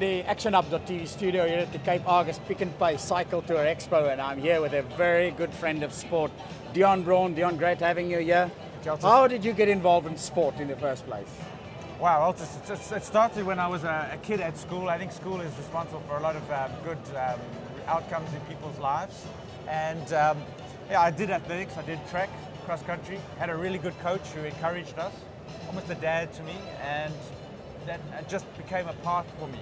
the ActionUp.tv studio here at the Cape Argus Pick and Pay Cycle Tour Expo, and I'm here with a very good friend of sport, Deon Braun. Deon, great having you here. How did you get involved in sport in the first place? Wow, it started when I was a kid at school. I think school is responsible for a lot of good outcomes in people's lives. And yeah, I did athletics, I did track, cross country, had a really good coach who encouraged us, almost a dad to me, and that just became a path for me.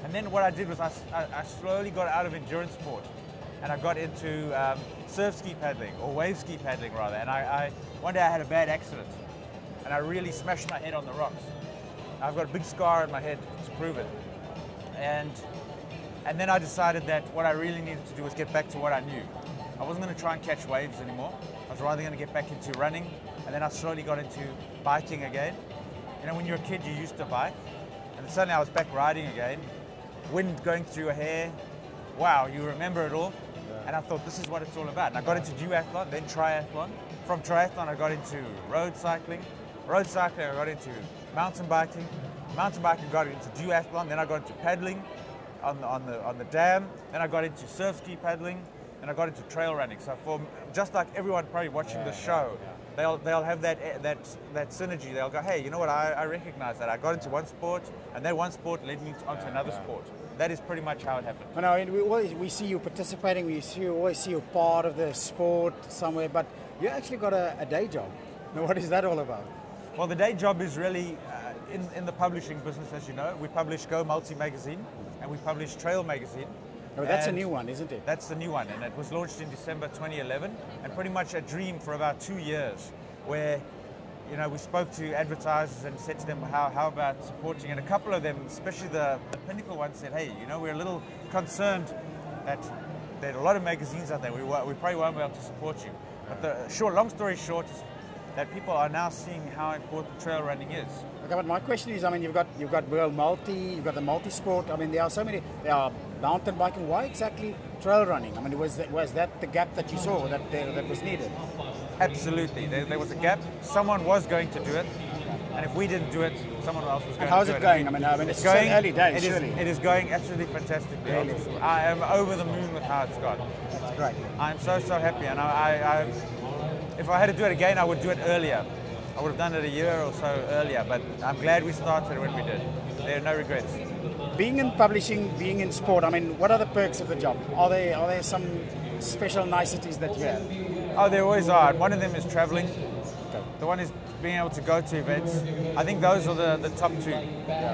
And then what I did was I slowly got out of endurance sport, and I got into surf ski paddling, or wave ski paddling rather. And one day I had a bad accident, and I really smashed my head on the rocks. I've got a big scar on my head to prove it. And then I decided that what I really needed to do was get back to what I knew. I wasn't going to try and catch waves anymore. I was rather going to get back into running, and then I slowly got into biking again. You know, when you're a kid, you used to bike, and suddenly I was back riding again. Wind going through your hair. Wow, you remember it all. And I thought, this is what it's all about. And I got into duathlon, then triathlon. From triathlon, I got into road cycling. Road cycling, I got into mountain biking. Mountain biking, got into duathlon. Then I got into paddling on the dam. Then I got into surf ski paddling. And I got into trail running. So for just like everyone probably watching the show, they'll have that synergy. They'll go, hey, you know what? I recognize that. I got into one sport, and that one sport led me onto another sport. That is pretty much how it happened. Well, no, we see you participating. We always see you part of the sport somewhere, but you actually got a day job. Now, what is that all about? Well, the day job is really in the publishing business, as you know. We publish Go Multi magazine, and we publish Trail magazine. Oh, that's a new one, isn't it? That's the new one, and it was launched in December 2011, and pretty much a dream for about 2 years, where, you know, we spoke to advertisers and said to them, how about supporting? And a couple of them, especially the pinnacle ones, said, hey, you know, we're a little concerned that there are a lot of magazines out there. We probably won't be able to support you. But long story short is that people are now seeing how important trail running is. Okay, but my question is, I mean, you've got World Multi, you've got the multi-sport. I mean, there are so many. There are mountain biking. Why exactly trail running? I mean, was that the gap that you saw that was needed? Absolutely, there was a gap. Someone was going to do it, and if we didn't do it, someone else was going to do it. And how's it going? I mean, it's going early days, surely. It is going absolutely fantastically. Really? I am over the moon with how it's gone. That's great. I'm so happy, and if I had to do it again, I would do it earlier. I would have done it a year or so earlier, but I'm glad we started when we did. There are no regrets. Being in publishing, being in sport, I mean, what are the perks of the job? Are there some special niceties that you have? Oh, there always are. One of them is traveling. Okay. The one is being able to go to events. I think those are the top two.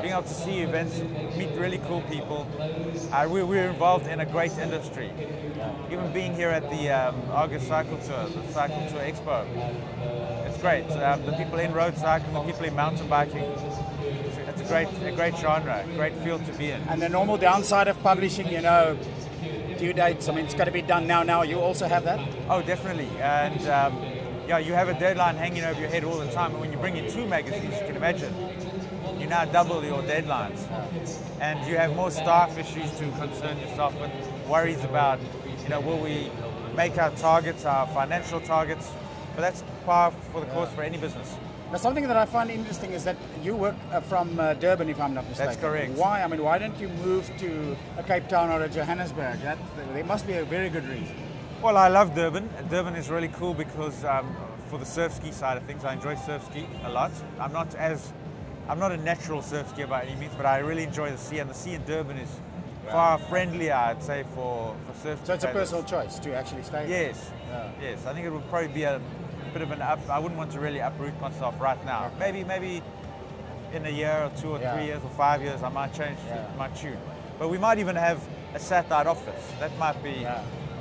Being able to see events, meet really cool people. We're involved in a great industry. Even being here at the Argus Cycle Tour, the Cycle Tour Expo, it's great. The people in road cycling, the people in mountain biking. It's a great genre, a great field to be in. And the normal downside of publishing, you know, due dates, I mean, it's got to be done now. You also have that? Oh, definitely. And yeah, you have a deadline hanging over your head all the time. And when you bring in 2 magazines, you can imagine, you now double your deadlines. And you have more staff issues to concern yourself with, worries about, you know, will we make our targets, our financial targets? But that's par for the course for any business. Now, something that I find interesting is that you work from Durban, if I'm not mistaken. That's correct. Why? I mean, why don't you move to a Cape Town or a Johannesburg? There must be a very good reason. Well, I love Durban. Durban is really cool because for the surf ski side of things, I enjoy surf ski a lot. I'm not a natural surf skier by any means, but I really enjoy the sea, and the sea in Durban is far friendlier, I'd say, for surf ski. So it's a personal choice to actually stay there? Yes. Yes. I think it would probably be a bit of an I wouldn't want to really uproot myself right now. Okay. Maybe in a year or 2 or 3 years or 5 years I might change my tune. But we might even have a satellite office. That might be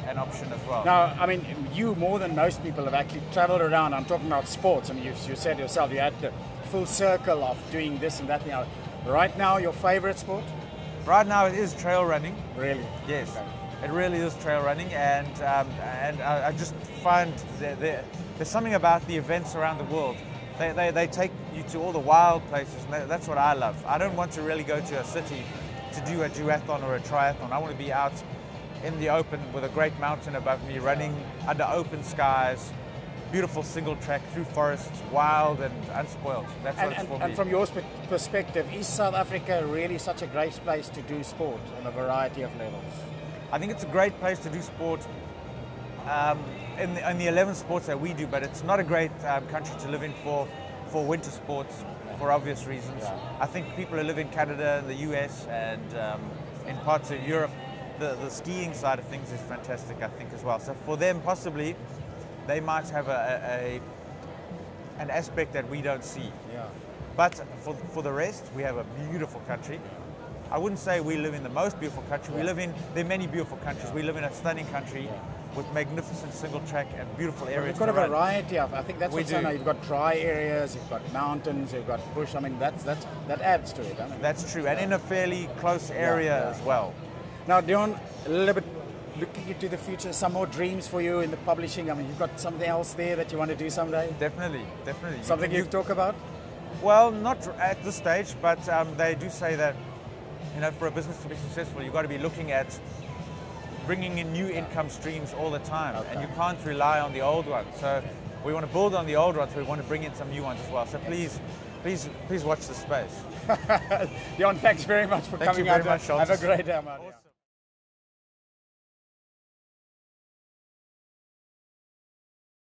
an option as well. Now, I mean, you more than most people have actually traveled around. I'm talking about sports. I mean, you said yourself you had the full circle of doing this and that. Now, right now, your favorite sport? Right now it is trail running. Really? Yes. Okay. It really is trail running, and I just find there's something about the events around the world. They take you to all the wild places, and that's what I love. I don't want to really go to a city to do a duathlon or a triathlon. I want to be out in the open with a great mountain above me, running under open skies, beautiful single track through forests, wild and unspoiled. That's what it's for me. And from your perspective, is South Africa really such a great place to do sport on a variety of levels? I think it's a great place to do sport in the 11 sports that we do, but it's not a great country to live in for winter sports for obvious reasons. Yeah. I think people who live in Canada and the US and in parts of Europe, the skiing side of things is fantastic, I think, as well. So for them, possibly, they might have an aspect that we don't see. Yeah. But for the rest, we have a beautiful country. I wouldn't say we live in the most beautiful country. Yeah. There are many beautiful countries. We live in a stunning country with magnificent single track and beautiful areas. You've got a variety of, I think that's We what's do. so nice. You've got dry areas, you've got mountains, you've got bush. I mean, that adds to it. I mean, That's true, and in a fairly close area yeah. as well. Now, Deon, a little bit looking into the future, some more dreams for you in the publishing. I mean, you've got something else there that you want to do someday? Definitely. Something you talk about? Well, not at this stage, but they do say that, for a business to be successful, you've got to be looking at bringing in new income streams all the time, and you can't rely on the old ones. So we want to build on the old ones, but we want to bring in some new ones as well. So please watch the space. Deon, thanks very much for Thank coming you very out. much, Have a Shaltis. great day, man. Awesome.